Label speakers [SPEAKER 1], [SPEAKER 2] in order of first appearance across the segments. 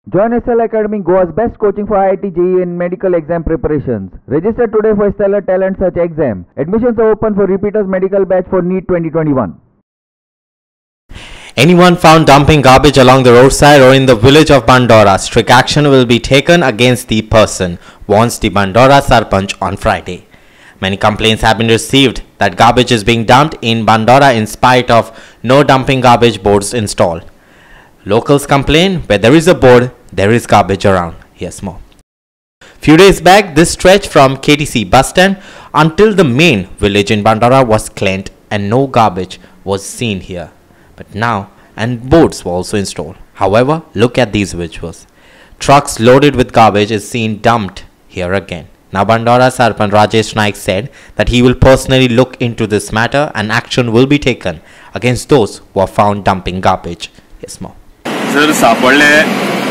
[SPEAKER 1] Join SL Academy, Goa's best coaching for IIT JEE and medical exam preparations. Register today for Stellar Talent Search exam. Admissions are open for repeaters medical batch for NEET 2021.
[SPEAKER 2] Anyone found dumping garbage along the roadside or in the village of Bandora, strict action will be taken against the person, warns the Bandora Sarpanch on Friday. Many complaints have been received that garbage is being dumped in Bandora in spite of no dumping garbage boards installed. Locals complain where there is a board, there is garbage around. Here's more. Few days back, this stretch from KTC bus stand until the main village in Bandora was cleaned and no garbage was seen here. But now, and boards were also installed. However, look at these visuals. Trucks loaded with garbage is seen dumped here again. Now Bandora Sarpanch Rajesh Naik said that he will personally look into this matter and action will be taken against those who are found dumping garbage. Here's more.
[SPEAKER 3] जर सापडले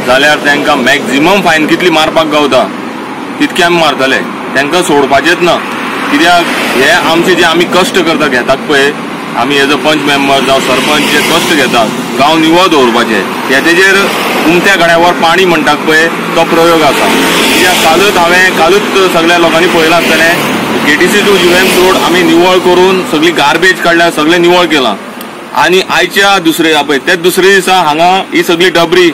[SPEAKER 3] जाल्यार तांकां maximum फायन कितली मारपाक गावता तितके आमी मारतले तांकां सोडपाचेच ना कित्याक हे आमचे जे आमी कश्ट करता घेतात पळय आमी एज अ पंच मेंबर जावं सरपंच जे कश्ट घेतात गांव निवळ दवरपाचे हे तेजेर उमत्या गड्यावर पाणी म्हणटात पळय तो प्रयोग आसा कित्याक कालूच सगळ्या लोकांनी पळयलां आसतलें KTC टू UM रोड आमी निवळ करून सगळी गार्बेज काडल्या सगळें निवळ केलां आणि आयच्या दुसरे दिसा हांगा ही सगळी डबरी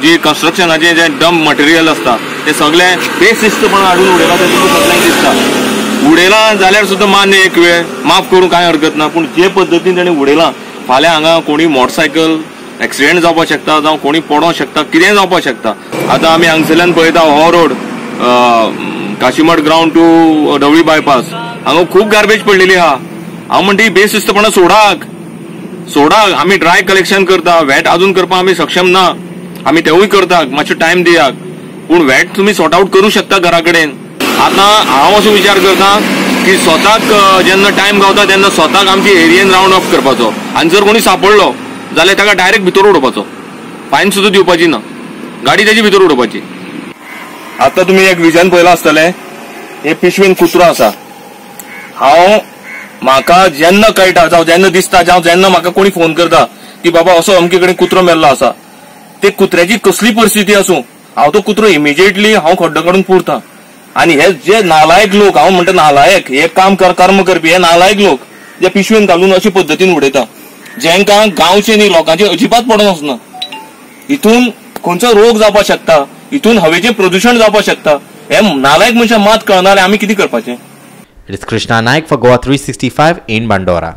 [SPEAKER 3] जी कन्स्ट्रक्शनाचे जे डंप मटेरियल असता ते सगळे बेशिस्तपण हाडून उडयला ते तुमकां सगळ्यांक दिसता उडयला जाल्यार सुद्दां मान्य एक वेळ माफ करूंक कांय हरकत ना पूण जे पद्दतीन ताणें उडयला फाल्यां हांगा कोणी मोटरसायकल एक्सिडेंट जावपाक शकता जावं कोणी पडोंक शकता कितेंय जावपाक शकता आतां आमी हांगसरल्यान पळयता हो road Kashimath ground to Dhavali bypass हांगा खूब गार्बेज पडलेली आहा हांव म्हणटा ही बेशिस्तपणां सोडाक आमी ड्राय कलेक्शन करता वेट अजून करपाक आमी सक्षम ना आमी तेवूय करता मातसो टायम दियात पूण वेट तुमी सॉर्ट आउट करूं शकता घरा कडेन आतां हांव असो विचार करता की स्वताक जेन्ना टायम गावता तेन्ना स्वताक आमची एरियेन राउंड ऑफ करपाचो आनी जर कोणी सापडलो जाल्यार ताका डायरेक्ट भितर उडोवपाचो फायन सुद्दां दिवपाची ना गाडी तेजी भितर उडोवपाची आतां तुमी एक विजन पळयलां आसतलें हे पिशवेन कुत्रो आसा म्हाका जेन्ना कळटा जावं जेन्ना दिसता जावं जेन्ना म्हाका कोणी फोन करता की बाबा असो अमके कडेन कुत्रो मेल्लो आसा ते कुत्र्याची कसली परिस्थिती आसूं हांव तो कुत्रो इमिजिएटली हांव खड्डो काडून पुरता आनी हे जे नालायक लोक हांव म्हणटा नालायक हे कर्म करपी हे नालायक लोक जे पिशवेन घालून अशे पद्दतीन उडयता जेंकां गांवचे न्ही लोकांचे अजिबात पडोन वचना हितून खंयचो रोग जावपाक शकता हितून हवेचें प्रदूषण जावपाक शकता हे नालायक मनशां मात कळना जाल्यार आमी कितें करपाचें.
[SPEAKER 2] It is Krishna Naik for Goa 365 in Bandora.